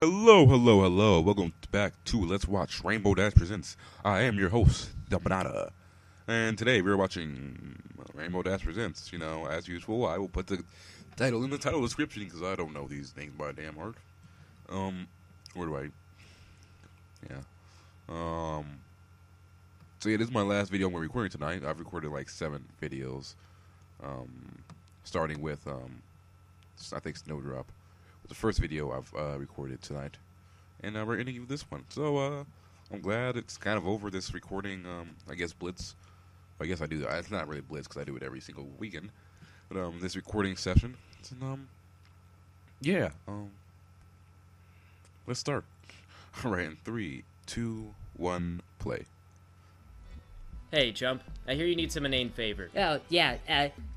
Hello, hello, hello. Welcome back to Let's Watch Rainbow Dash Presents. I am your host, The Banana. And today we're watching Rainbow Dash Presents. You know, as usual, I will put the title in the title description because I don't know these names by damn heart. Where do I? Yeah. So yeah, this is my last video I'm recording tonight. I've recorded like 7 videos. Starting with, I think Snowdrop. The first video I've recorded tonight, and we're ending with this one. So I'm glad it's kind of over, this recording. I guess Blitz. I guess I do that. It's not really Blitz because I do it every single weekend. But this recording session. And, yeah. Let's start. All right, in 3, 2, 1, play. Hey, Jump. I hear you need some inane favor. Oh, yeah,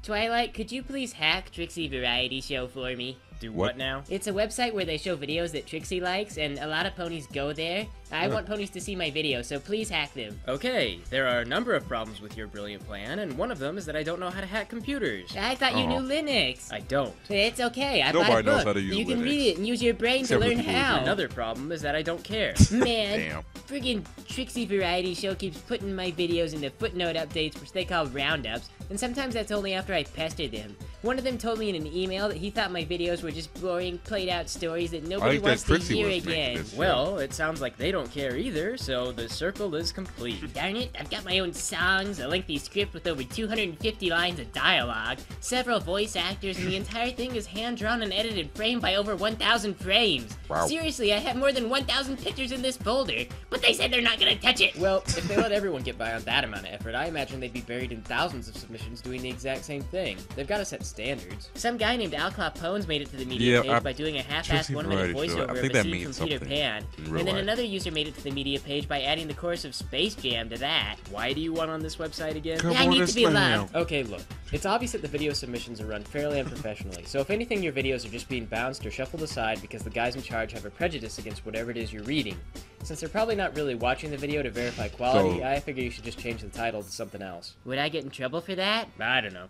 Twilight, could you please hack Trixie Variety Show for me? Do what now? It's a website where they show videos that Trixie likes, and a lot of ponies go there. I want ponies to see my videos, so please hack them. Okay, there are a number of problems with your brilliant plan, and one of them is that I don't know how to hack computers. I thought you knew Linux. I don't. It's okay, I Nobody bought a book. knows how to use You can Linux. read it and use your brain Except to for learn people who how. do. Another problem is that I don't care. Man, Damn. friggin' Trixie Variety Show keeps putting my videos into footnote updates, which they call roundups, and sometimes that's only after I pester them. One of them told me in an email that he thought my videos were just boring, played-out stories that nobody think that wants to Trixie hear was making again. this. Well, it sounds like they don't care either, so the circle is complete. Darn it, I've got my own songs, a lengthy script with over 250 lines of dialogue, several voice actors, and the entire thing is hand-drawn and edited frame by over 1,000 frames. Wow. Seriously, I have more than 1,000 pictures in this folder, but they said they're not gonna touch it! Well, if they let everyone get by on that amount of effort, I imagine they'd be buried in thousands of submissions doing the exact same thing. They've got to set standards. Some guy named Al Clapones made it to the media Yeah, page by doing a half-assed Trixie 1-minute Variety Show, voiceover I of think a that scene means from Peter something Pan, in real and then life. another user made it to the media page by adding the chorus of Space Jam to that. Why do you want on this website again? Come I on, need to it's be fine allowed. now. Okay, look. It's obvious that the video submissions are run fairly unprofessionally, so if anything, your videos are just being bounced or shuffled aside because the guys in charge have a prejudice against whatever it is you're reading. Since they're probably not really watching the video to verify quality, So- I figure you should just change the title to something else. Would I get in trouble for that? I don't know.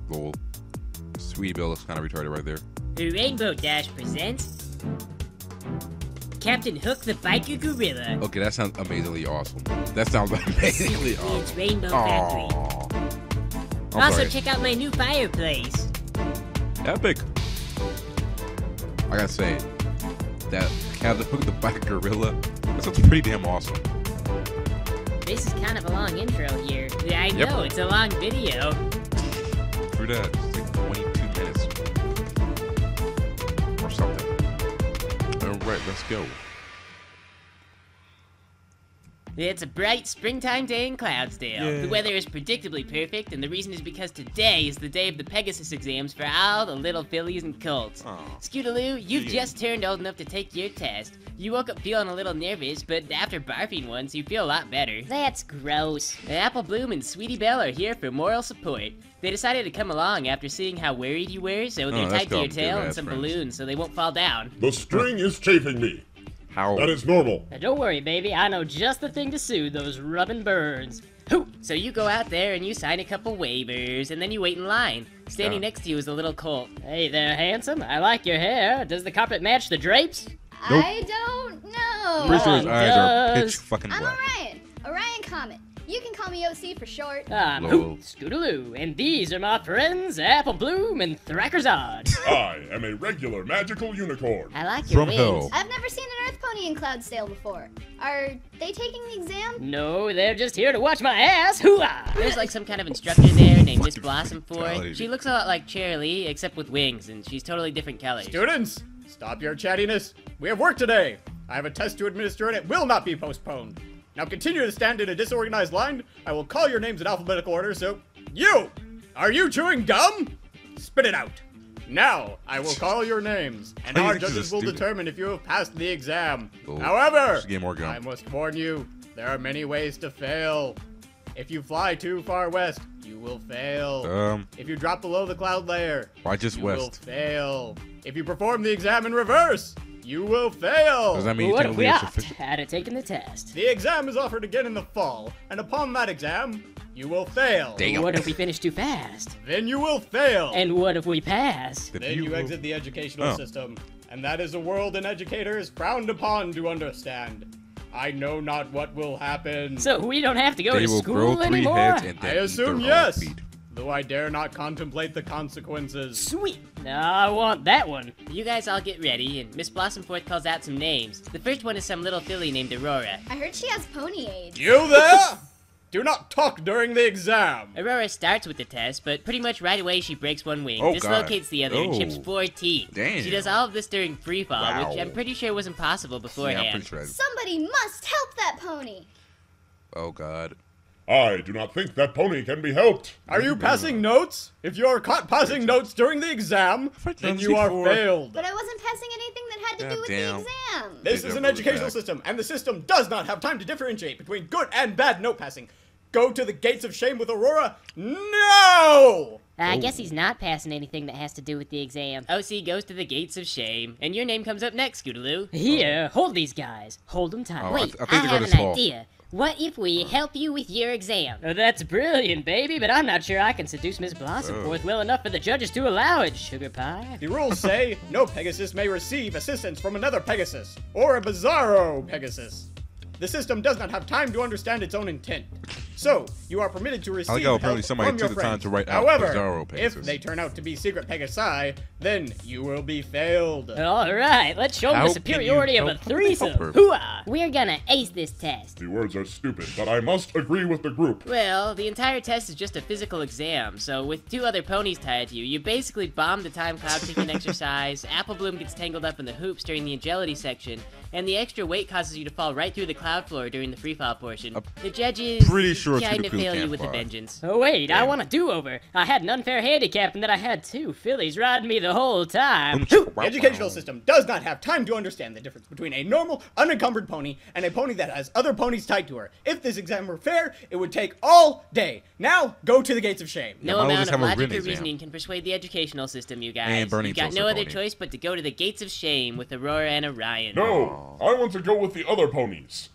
Lol. Sweetie Belle looks kind of retarded right there. The Rainbow Dash presents Captain Hook the Biker Gorilla. Okay, that sounds amazingly awesome. That sounds amazingly It's awesome. Rainbow Factory. Aww. I'm Also, sorry. check out my new fireplace. Epic. I gotta say, that Captain Hook the Bike Gorilla, that sounds pretty damn awesome. This is kind of a long intro here. I Yep. know, it's a long video. Through that, it's like 22 minutes. Or something. Alright, let's go. It's a bright springtime day in Cloudsdale. Yeah. The weather is predictably perfect, and the reason is because today is the day of the Pegasus exams for all the little fillies and colts. Aw. Scootaloo, you've Yeah. just turned old enough to take your test. You woke up feeling a little nervous, but after barfing once, you feel a lot better. That's gross. Apple Bloom and Sweetie Belle are here for moral support. They decided to come along after seeing how worried you were, so they're that's tied to your dumb. tail They're and bad some friends. balloons so they won't fall down. The string is chafing me. How? That is normal. Now, don't worry, baby. I know just the thing to soothe those rubbing burns. Hoo! So you go out there and you sign a couple waivers, and then you wait in line. Standing Yeah. next to you is a little colt. Hey there, handsome. I like your hair. Does the carpet match the drapes? Nope. I don't know. Pretty sure his Mine eyes are pitch does. fucking I'm black. Orion Comet. You can call me OC for short. I'm Lol. Hoot Scootaloo, and these are my friends Apple Bloom and Thrackerzard. I am a regular magical unicorn. I like From hell. I've never seen an Earth Pony in Cloudsdale before. Are they taking the exam? No, they're just here to watch my ass. Hoo-ah! There's like some kind of instructor there named Miss Blossom brutality. She looks a lot like Cheerilee, except with wings, and she's totally different colors. Students, stop your chattiness. We have work today. I have a test to administer and it will not be postponed. Now continue to stand in a disorganized line. I will call your names in alphabetical order, so... You! Are you chewing gum? Spit it out. Now, I will call your names, and Why do you our think she's a judges will student? determine if you have passed the exam. Oh, However, just get more gum. I must warn you, there are many ways to fail. If you fly too far west, you will fail. If you drop below the cloud layer, Why just you will west? fail. If you perform the exam in reverse, you will fail. Does that mean you What can't if we leave opt sufficient? had it taken the test? The exam is offered again in the fall, and upon that exam, you will fail. Damn. What if we finish too fast? Then you will fail. And what if we pass? then you exit the educational system. And that is a world an educator is frowned upon to understand. I know not what will happen. So we don't have to go They to will grow school 3 anymore? heads and I then eat assume their own yes. feet. Though I dare not contemplate the consequences. Sweet. I want that one. You guys all get ready, and Miss Blossomforth calls out some names. The first one is some little filly named Aurora. I heard she has pony age. You there? Do not talk during the exam. Aurora starts with the test, but pretty much right away she breaks one wing, Oh, dislocates the other, and chips Oh. 4 teeth. Damn. She does all of this during free fall, Wow. which I'm pretty sure wasn't possible Yeah, I'm beforehand. pretty sure. Somebody must help that pony. Oh God. I do not think that pony can be helped. Are you passing notes? If you are caught passing notes during the exam, then you are failed. But I wasn't passing anything that had to God do with damn. the exam. This These is are an really educational bad. system, and the system does not have time to differentiate between good and bad note passing. Go to the gates of shame with Aurora? No! I guess he's not passing anything that has to do with the exam. OC goes to the gates of shame, and your name comes up next, Scootaloo. Here, hold these guys. Hold them tight. Oh, Wait, I think I they're have gonna an fall. idea. What if we help you with your exam? That's brilliant, baby, but I'm not sure I can seduce Miss Blossomforth well enough for the judges to allow it, sugar pie. The rules say no Pegasus may receive assistance from another Pegasus, or a Bizarro Pegasus. The system does not have time to understand its own intent. So, you are permitted to receive how help apparently somebody from your took the time friends. to write out However, Bizarro if Pegasus. they turn out to be secret Pegasi, then you will be failed. All right, let's show them How the can superiority you of a help- threesome. help her? Hooah! We're gonna ace this test. The words are stupid, but I must agree with the group. Well, the entire test is just a physical exam, so with 2 other ponies tied to you, you basically bomb the time cloud picking exercise, Apple Bloom gets tangled up in the hoops during the agility section, and the extra weight causes you to fall right through the cloud floor during the free fall portion. The judges pretty sure kind of Scootaloo fail you can't with a fly. vengeance. Oh wait, I Damn. want a do-over. I had an unfair handicap in that I had 2 fillies riding me the whole time. The educational system does not have time to understand the difference between a normal, unencumbered pony and a pony that has other ponies tied to her. If this exam were fair, it would take all day. Now, go to the gates of shame. No why would amount this of have a logic written or exam? reasoning can persuade the educational system, you guys. And Bernie You've got kills no her other pony. choice but to go to the gates of shame with Aurora and Orion. No, I want to go with the other ponies.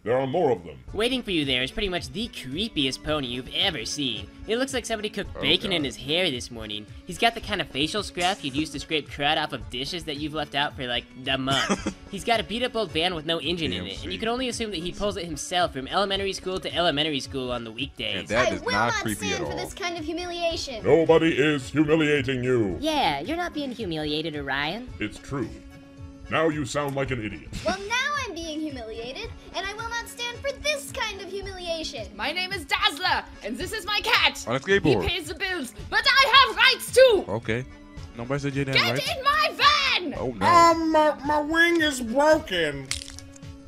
There are more of them. Waiting for you there is pretty much the creepiest pony you've ever seen. It looks like somebody cooked Oh, bacon in God. his hair this morning. He's got the kind of facial scruff you'd use to scrape crud off of dishes that you've left out for like a month. He's got a beat up old van with no engine in it, and you can only assume that he pulls it himself from elementary school to elementary school on the weekdays. And that I is will not not creepy stand at for all. this kind of humiliation. Nobody is humiliating you. Yeah, you're not being humiliated, Orion. It's true. Now you sound like an idiot. Well, now I'm being humiliated, and I will not stand for this kind of humiliation. My name is Dazzler, and this is my cat. On a He skateboard. pays the bills, but I have rights too. Okay. Nobody said you didn't Get have rights. in my van. Oh no. My wing is broken.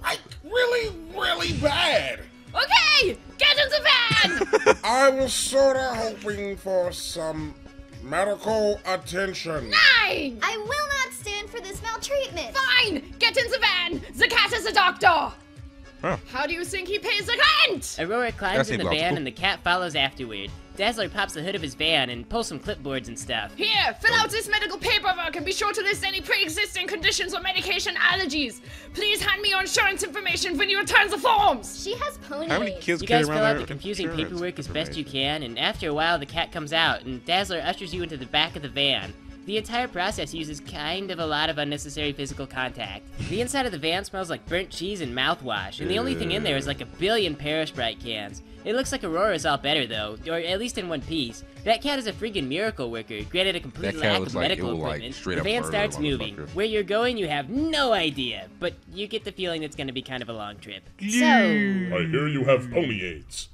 Like, really bad. Okay, get in the van. I was sorta hoping for some medical attention. 9. I will not stand for this maltreatment. Fine, get in the van. The cat is a doctor. Huh. How do you think he pays the rent? Aurora That climbs in seems the van logical. and the cat follows afterward. Dazzler pops the hood of his van and pulls some clipboards and stuff. Here, fill out this medical paperwork and be sure to list any pre-existing conditions or medication allergies. Please hand me your insurance information when you return the forms. She has pony How many age. kids You carry guys around fill out their the confusing insurance paperwork as best you information? can, and after a while the cat comes out, and Dazzler ushers you into the back of the van. The entire process uses kind of a lot of unnecessary physical contact. The inside of the van smells like burnt cheese and mouthwash, and the only thing in there is like a billion Parasprite cans. It looks like Aurora's all better though, or at least in one piece. That cat is a friggin' miracle worker, granted a complete That cat lack looks of like it medical will, like, equipment. straight The up van murder starts a moving. motherfucker. Where you're going, you have no idea, but you get the feeling it's gonna be kind of a long trip. So, I hear you have pony aids.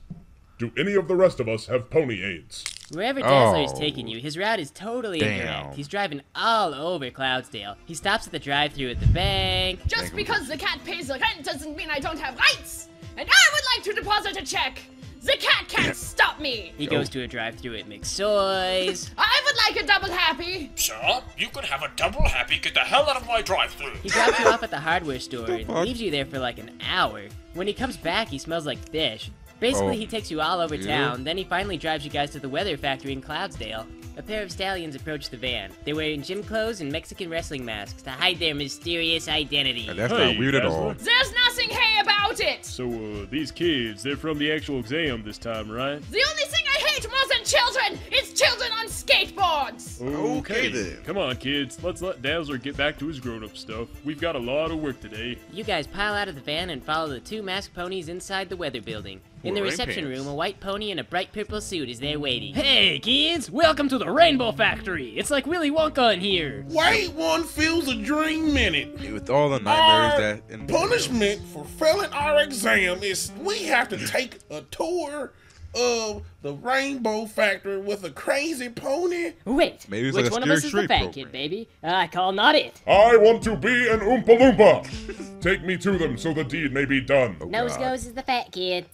Do any of the rest of us have pony aids? Wherever Dazzler is Oh. taking you, his route is totally Damn. incorrect. He's driving all over Cloudsdale. He stops at the drive-thru at the bank. Just because the cat pays the rent doesn't mean I don't have rights. And I would like to deposit a check. The cat can't stop me. He goes to a drive-thru at McSoy's. I would like a double happy. Sir, you can have a double happy. Get the hell out of my drive-thru. He drops you off at the hardware store and leaves you there for like an hour. When he comes back, he smells like fish. Basically, Oh. he takes you all over Yeah. town, then he finally drives you guys to the weather factory in Cloudsdale. a pair of stallions approached the van. They're wearing gym clothes and Mexican wrestling masks to hide their mysterious identity. And that's not weird at all. There's nothing hey about it! So, these kids, they're from the actual exam this time, right? The only thing I hate more than children is children on skateboards! Okay then. Come on, kids. Let's let Dazzler get back to his grown-up stuff. We've got a lot of work today. You guys pile out of the van and follow the two masked ponies inside the weather building. In the reception room, a white pony in a bright purple suit is there waiting. Hey, kids! Welcome to the Rainbow Factory! It's like Willy Wonka in here! Wait one feels a dream minute. With all the nightmares Our punishment for failing our exam is we have to take a tour of the Rainbow Factory with a crazy pony. Wait, Maybe it's which like a one of us Scary is the Straight fat program. kid, baby? I call not it. I want to be an Oompa Loompa. Take me to them so the deed may be done. Nose goes is the fat kid.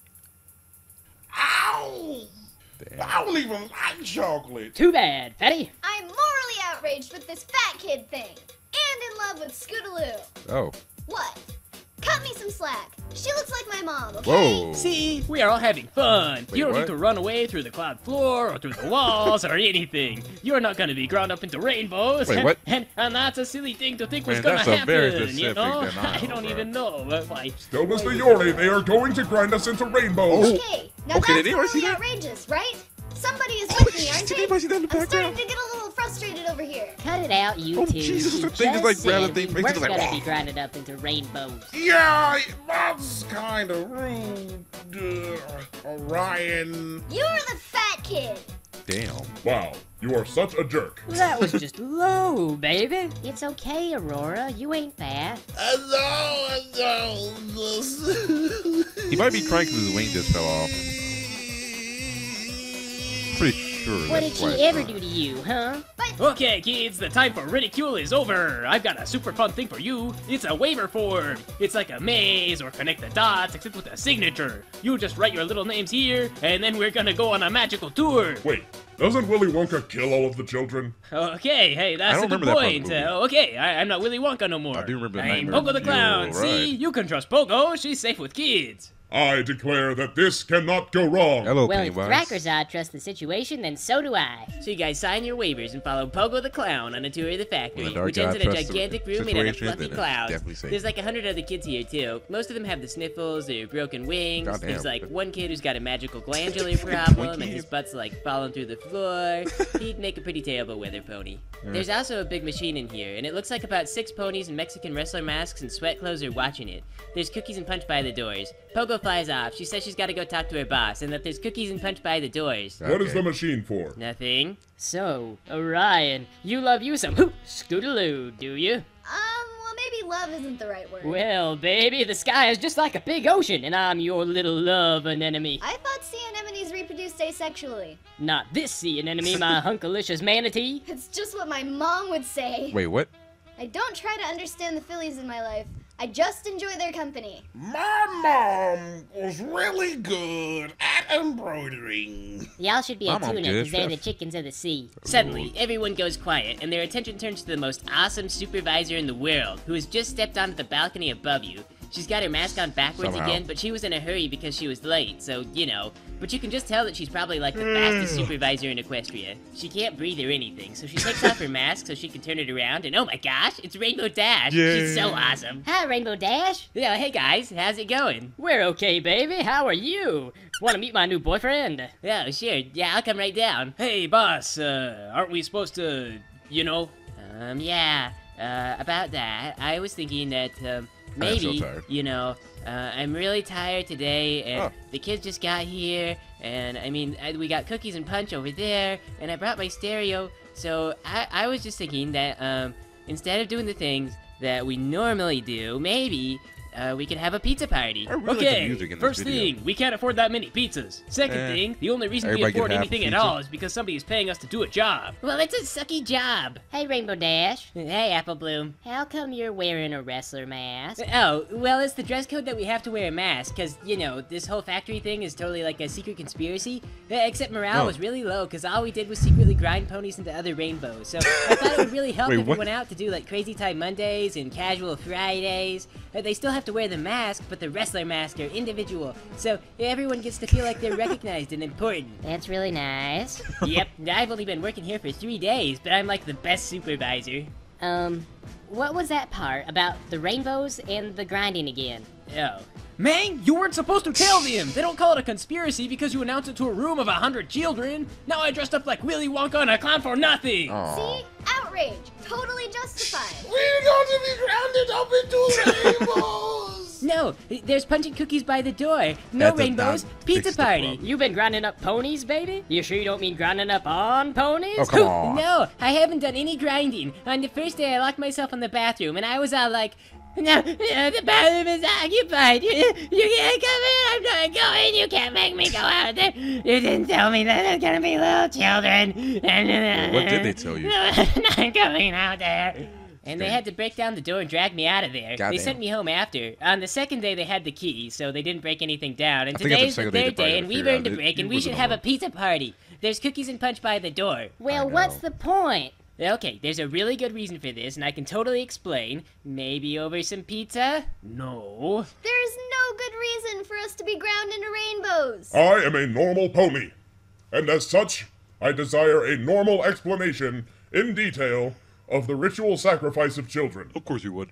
Ow! I don't even like chocolate. Too bad, fatty. I'm morally outraged with this fat kid thing. And in love with Scootaloo. Oh. What? Cut me some slack. She looks like my mom, okay? Whoa. See, we are all having fun. Wait, you don't what? need to run away through the cloud floor or through the walls or anything. You're not going to be ground up into rainbows. Wait, what? And that's a silly thing to think was Man, going to that's a happen. very You specific know? denial, I don't bro. even know. But like, Still, Mr. Yorley, they are going to grind us into rainbows. Okay, now Okay, that's did anyone see morally that? outrageous, right? Somebody is with me, aren't Did they? anybody see that in the I'm starting background? to get a little frustrated over here. Cut it out, you Oh, two. Jesus, You the thing is just like said rather than we makes it weren't like, gonna "Wah." be grinded up into rainbows. Yeah, that's kind of rude, Orion. You're the fat kid. Damn. Wow, you are such a jerk. that was just low, baby. It's okay, Aurora. You ain't fat. He might be crying because his wing just fell off. Pretty sure. What did that's she why it's ever not. do to you, huh? Okay, kids, the time for ridicule is over. I've got a super fun thing for you. It's a waiver form. It's like a maze or connect the dots, except with a signature. You just write your little names here, and then we're gonna go on a magical tour. Wait, doesn't Willy Wonka kill all of the children? Okay, hey, that's I a don't good remember that part of point. the movie. Okay, I'm not Willy Wonka no more. I do remember the I'm nightmare Pogo the of Clown. Joe, See, right. you can trust Pogo. She's safe with kids. I declare that this cannot go wrong. Hello, Well, if Pennywise. Thrakkerzod trusts the situation, then so do I. So you guys sign your waivers and follow Pogo the Clown on a tour of the factory, When the dark which ends god in a trusts the gigantic room made out of situation, fluffy then it's clouds. definitely safe. There's like 100 other kids here too. Most of them have the sniffles, they're broken wings. Goddamn. There's like one kid who's got a magical glandular problem and his butt's like falling through the floor. He'd make a pretty terrible weather pony. There's also a big machine in here, and it looks like about 6 ponies in Mexican wrestler masks and sweat clothes are watching it. There's cookies and punch by the doors. Pogo flies off. She says she's got to go talk to her boss, and that there's cookies and punch by the doors. What is the machine for? Nothing. So, Orion, you love you some Scootaloo, do you? Well, maybe love isn't the right word. Well, baby, the sky is just like a big ocean, and I'm your little love anemone. I thought sea anemones reproduced asexually. Not this sea anemone, my hunkalicious manatee. It's just what my mom would say. Wait, what? I don't try to understand the fillies in my life. I just enjoy their company. My mom was really good at embroidering. Y'all should be a My mom's tuna good, because they're the chef. chickens of the sea. Suddenly, everyone goes quiet, and their attention turns to the most awesome supervisor in the world, who has just stepped onto the balcony above you. She's got her mask on backwards Somehow. again, but she was in a hurry because she was late, so, you know. But you can just tell that she's probably like the fastest supervisor in Equestria. She can't breathe or anything, so she takes off her mask so she can turn it around, and oh my gosh, it's Rainbow Dash! She's so awesome! Hi, Rainbow Dash. Yeah, hey guys, how's it going? We're okay, baby. How are you? Want to meet my new boyfriend? Oh, sure, yeah, I'll come right down. Hey, boss, aren't we supposed to, you know? Yeah, about that, I was thinking that, so maybe, tired. you know, I'm really tired today, and Oh. the kids just got here, and I mean, we got cookies and punch over there, and I brought my stereo, so I was just thinking that, instead of doing the things that we normally do, maybe, we could have a pizza party. I really like the Okay, music in this first video. thing, we can't afford that many pizzas. Second thing, the only reason we Everybody can afford have anything at pizza. all is because somebody is paying us to do a job. Well, it's a sucky job. Hey, Rainbow Dash. Hey, Apple Bloom. How come you're wearing a wrestler mask? Oh, well, it's the dress code that we have to wear a mask, because, you know, this whole factory thing is totally like a secret conspiracy. Except morale Oh. was really low, because all we did was secretly grind ponies into other rainbows. So I thought it would really help Wait, if we what? went out to do, like, Crazy Time Mondays and Casual Fridays. They still have have to wear the mask, but the wrestler masks are individual, so everyone gets to feel like they're recognized and important. That's really nice. Yep, I've only been working here for 3 days, but I'm like the best supervisor. What was that part about the rainbows and the grinding again? Oh. Man, you weren't supposed to tell them! They don't call it a conspiracy because you announced it to a room of 100 children! Now I dressed up like Willy Wonka and a clown for nothing! Aww. See? Outrage. Totally justified. We're going to be grounded up into rainbows! No, there's punching cookies by the door. No That does rainbows, not pizza fix the party. problem. You been grinding up ponies, baby? You sure you don't mean grinding up on ponies? Oh, come on. No, I haven't done any grinding. On the first day, I locked myself in the bathroom, and I was all like, no, the bathroom is occupied. You can't come in. I'm not going. You can't make me go out there. You didn't tell me that there's gonna be little children. What did they tell you? I'm not going out there. And they had to break down the door and drag me out of there. Goddamn. They sent me home after. On the second day, they had the key, so they didn't break anything down. And I think after today's the the second day, third they probably day, had and to we've figure out earned a that break, you and we wasn't should have a home. pizza party. There's cookies and punch by the door. Well, I what's know. the point? Okay, there's a really good reason for this, and I can totally explain. Maybe over some pizza? No. There's no good reason for us to be ground into rainbows. I am a normal pony, and as such, I desire a normal explanation, in detail, of the ritual sacrifice of children. Of course you would.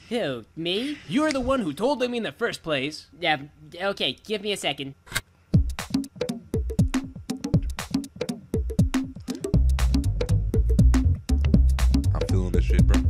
Who, me? You're the one who told them in the first place. Yeah, okay, give me a second. I'm feeling this shit, bro.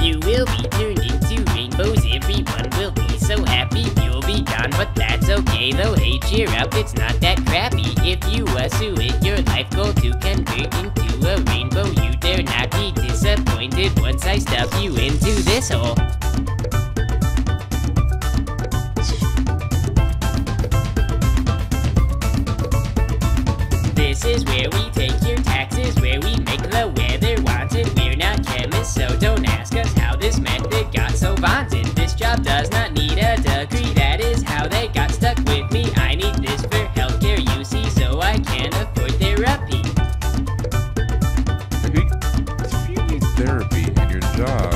You will be turned into rainbows, everyone will be so happy. You'll be gone, but that's okay though. Hey, cheer up, it's not that crappy. If you pursue it, your life goal to convert into a rainbow. You dare not be disappointed once I stuff you into this hole. This is where we take your taxes, where we make the weather wanted. We're not chemists, so don't ask us how this method got so vaunted. This job does not need a degree, that is how they got stuck with me. I need this for healthcare, you see, so I can afford therapy. If you need therapy and your job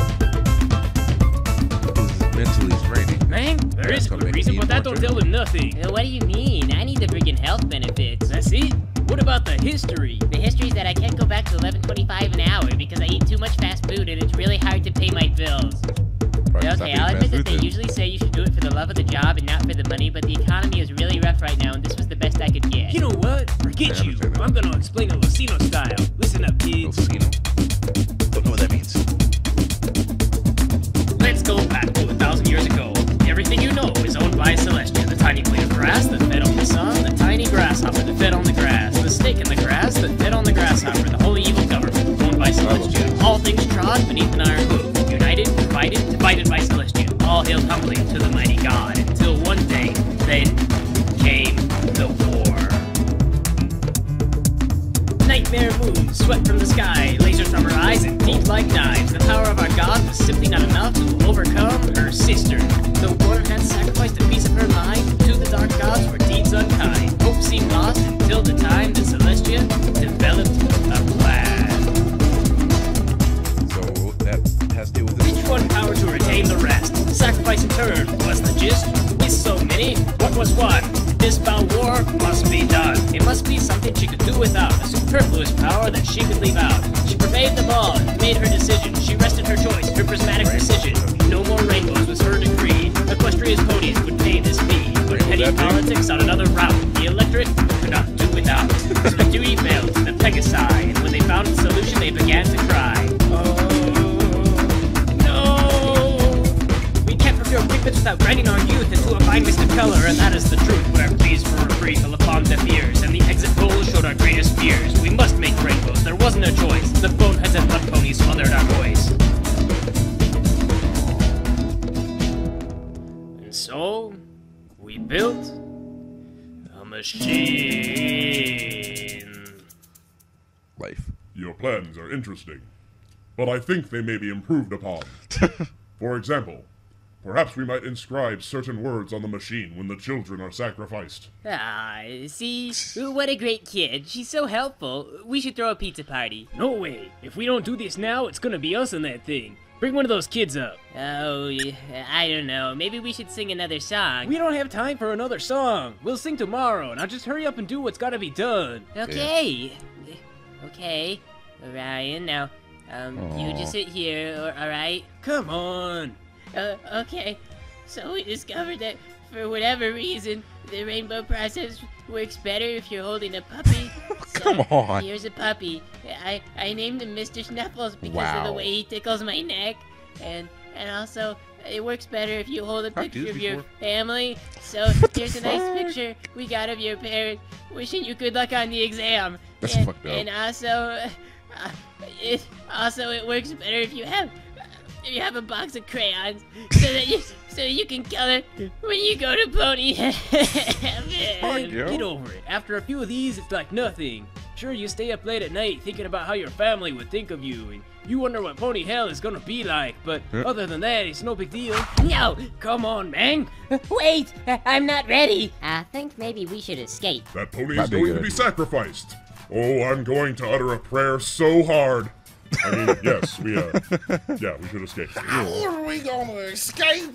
is mentally draining, Man, there is a good reason, but that don't tell them nothing. What do you mean? I need the friggin' health benefits. That's it? What about the history? The history is that I can't go back to $11.25 an hour because I eat too much fast food and it's really hard to pay my bills. probably stop Okay, eating I'll fast admit that food they then. usually say you should do it for the love of the job and not for the money, but the economy is really rough right now and this was the best I could get. You know what? Forget Yeah, I you. understand that. I'm gonna explain it Lucino style. Listen up, kids. Don't know what that means. Let's go back to 1,000 years ago. Everything you know is owned by Celestia, the tiny blade of grass that fed on the sun, the tiny grasshopper that fed on the grass, the snake in the grass that fed on the grasshopper, the whole evil government owned by Celestia. All things trod beneath an iron hoof, united, divided by Celestia. All hail humbly to the mighty God, until one day, then came the war. Nightmare moons swept from the sky, lasers from her eyes and teeth like knives. The power of our God was simply not enough to overcome her sister. The one had sacrificed a piece of her mind to the dark gods for deeds unkind. Hope seemed lost until the time that Celestia developed a plan. So that has to do with this. Each one power to retain the rest. Sacrifice in turn was the gist. Is so many, what was one? This foul war must be done. It must be something she could do without, a superfluous power that she could leave out. She pervaded them all and made her decision. She rested her choice, her prismatic precision. No more rainbows was her decree. Equestria's ponies would pay this fee. But petty politics on another route. The electorate could not do without. So the duty failed to the Pegasi, and when they found a solution, they began to cry. Oh, no! We can't procure pigments without grinding our youth into a fine mist of color, and that is the truth. But our pleas for reprieve fell upon deaf ears, and the exit polls showed our greatest fears. We must make rainbows, there wasn't a choice. The boneheads and blood ponies smothered our voice. And so, we built a machine. Life. Your plans are interesting, but I think they may be improved upon. For example, Perhaps we might inscribe certain words on the machine when the children are sacrificed. Ah, see? What a great kid. She's so helpful. We should throw a pizza party. No way. If we don't do this now, it's gonna be us in that thing. Bring one of those kids up. Oh, I don't know. Maybe we should sing another song. We don't have time for another song. We'll sing tomorrow, and I'll just hurry up and do what's gotta be done. Okay. Okay. Ryan, now, you just sit here, alright? Come on. Okay. So we discovered that, for whatever reason, the rainbow process works better if you're holding a puppy. Come on. Here's a puppy. I named him Mr. Snuffles because of the way he tickles my neck. And also, it works better if you hold a picture of your family. So here's a nice picture we got of your parents wishing you good luck on the exam. That's fucked up. And also, it works better if you have a box of crayons so you can color when you go to Pony Heaven. Get over it. After a few of these, it's like nothing. Sure, you stay up late at night thinking about how your family would think of you, and you wonder what Pony Hell is gonna be like, but other than that, it's no big deal. No! Come on, man. Wait! I'm not ready! I think maybe we should escape. That pony is going to be sacrificed. Oh, I'm going to utter a prayer so hard. I mean, yes, we should escape. How are we gonna escape?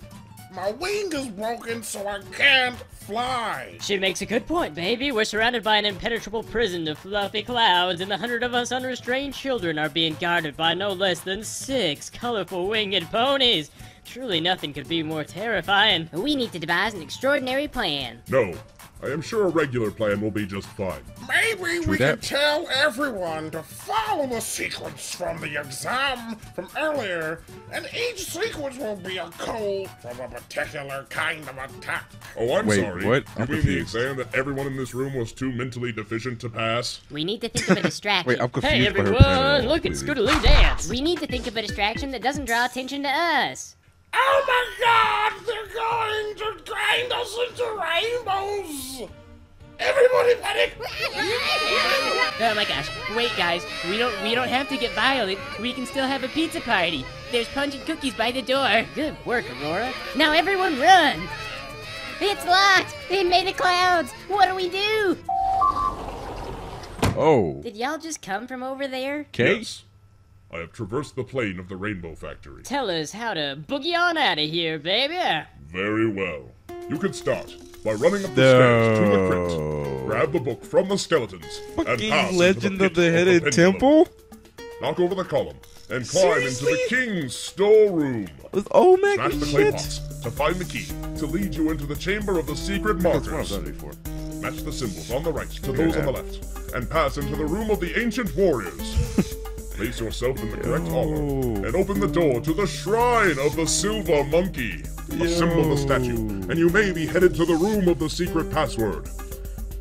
My wing is broken, so I can't fly. She makes a good point, baby. We're surrounded by an impenetrable prison of fluffy clouds, and 100 of us unrestrained children are being guarded by no less than 6 colorful winged ponies. Truly nothing could be more terrifying. We need to devise an extraordinary plan. No, I am sure a regular plan will be just fine. Maybe we can tell everyone to follow the sequence from the exam from earlier, and each sequence will be a code from a particular kind of attack. Oh, I'm Wait, sorry. what? You I'm mean the confused. exam that everyone in this room was too mentally deficient to pass? We need to think of a distraction. Wait, I'm confused. Hey by her everyone, plan. look at Scootaloo dance! We need to think of a distraction that doesn't draw attention to us. Oh my god, they're going to grind us into rainbows! Everybody panic! Oh my gosh. Wait, guys. We don't have to get violent. We can still have a pizza party. There's punch and cookies by the door. Good work, Aurora. Now everyone run! It's locked! In made the clouds! What do we do? Oh. Did y'all just come from over there? Okay. Yes. I have traversed the plane of the Rainbow Factory. Tell us how to boogie on out of here, baby. Very well. You can start by running up the stairs to the crypt, grab the book from the skeletons, and pass Legend into of the pit Headed pendulum. Temple? Knock over the column and climb into the king's storeroom. With Olmec Smash and the clay shit? pots to find the key to lead you into the chamber of the secret That's what I've markers. done before. Match the symbols on the right to those on the left, and pass into the room of the ancient warriors. Place yourself in the correct order, and open the door to the shrine of the Silver Monkey. Assemble the statue, and you may be headed to the room of the secret password.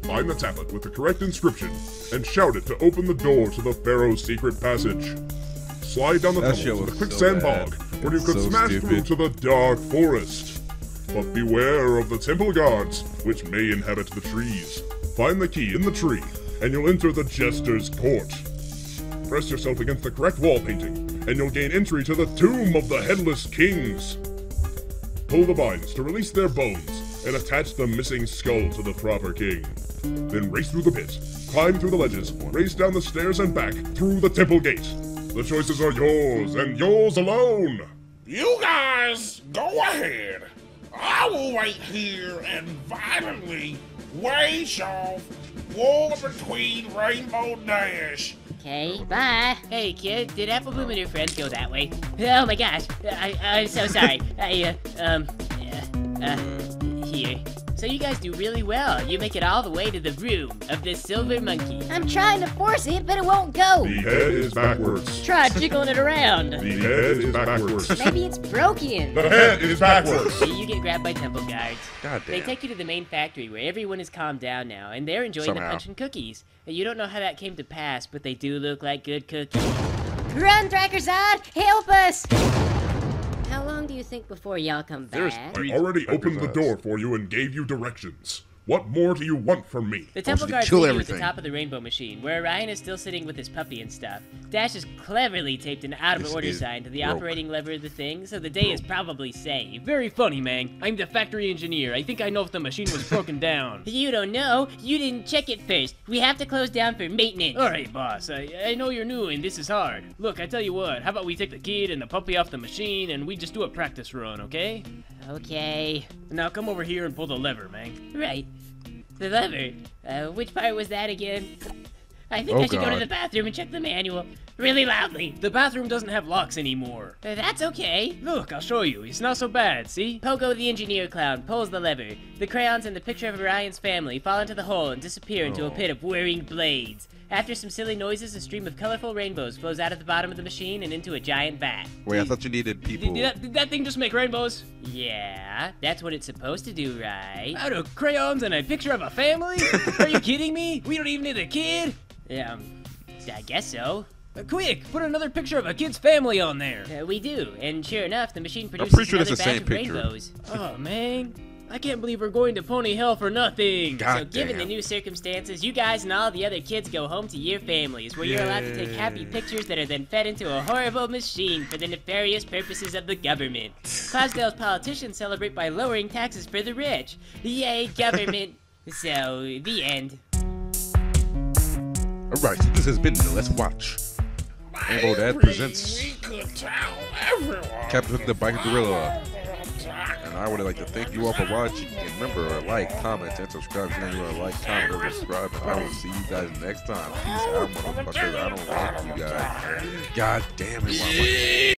Find the tablet with the correct inscription, and shout it to open the door to the Pharaoh's secret passage. Slide down the That tunnel shit to the was quicksand so bad. bog, where you could So smash through stupid. to the dark forest. But beware of the temple guards, which may inhabit the trees. Find the key in the tree, and you'll enter the Jester's Court. Press yourself against the correct wall painting, and you'll gain entry to the Tomb of the Headless Kings. Pull the vines to release their bones, and attach the missing skull to the proper king. Then race through the pit, climb through the ledges, race down the stairs and back through the temple gate. The choices are yours, and yours alone. You guys, go ahead. I will wait here and violently wash off war between Rainbow Dash. Okay, bye. Hey, kid, did Apple Bloom and her friends go that way? Oh my gosh, I'm so sorry. Here. So you guys do really well. You make it all the way to the room of the Silver Monkey. I'm trying to force it, but it won't go. The head is backwards. Try jiggling it around. The head is backwards. Maybe it's broken. The head is backwards. You get grabbed by temple guards. God They damn. take you to the main factory where everyone is calmed down now, and they're enjoying Somehow. the punch and cookies. You don't know how that came to pass, but they do look like good cookies. Run, Thrakkerzad! Help us! How long do you think before y'all come back? I already opened the door for you and gave you directions. What more do you want from me? The temple guards leave you at the top of the rainbow machine, where Orion is still sitting with his puppy and stuff. Dash has cleverly taped an out-of-order sign to the operating lever of the thing, so the day is probably safe. Very funny, man. I'm the factory engineer. I think I know if the machine was broken down. You don't know. You didn't check it first. We have to close down for maintenance. Alright, boss. I know you're new and this is hard. Look, I tell you what. How about we take the kid and the puppy off the machine and we just do a practice run, okay? Okay. Now come over here and pull the lever, man. Right. The lever? Which part was that again? I think I should go to the bathroom and check the manual really loudly. The bathroom doesn't have locks anymore. That's okay. Look, I'll show you. It's not so bad, see? Pogo the engineer clown pulls the lever. The crayons and the picture of Orion's family fall into the hole and disappear into a pit of whirring blades. After some silly noises, a stream of colorful rainbows flows out of the bottom of the machine and into a giant vat. Wait, I thought you needed people. Did that thing just make rainbows? Yeah, that's what it's supposed to do, right? Out of crayons and a picture of a family? Are you kidding me? We don't even need a kid? I guess so. Quick, put another picture of a kid's family on there. We do, and sure enough, the machine produces another batch of rainbows. Oh, man. I can't believe we're going to Pony Hell for nothing. So given the new circumstances, you guys and all the other kids go home to your families, where you're allowed to take happy pictures that are then fed into a horrible machine for the nefarious purposes of the government. Cloudsdale's politicians celebrate by lowering taxes for the rich. Yay, government. So, the end. Alright, so this has been the Let's Watch. Rainbow Dad presents Captain Hook the Biker Gorilla. And I would like to thank you all for watching. And remember, like, comment, and subscribe. If you want to like, comment, or subscribe. And I will see you guys next time. Peace out, motherfuckers. I don't like you guys. God damn it.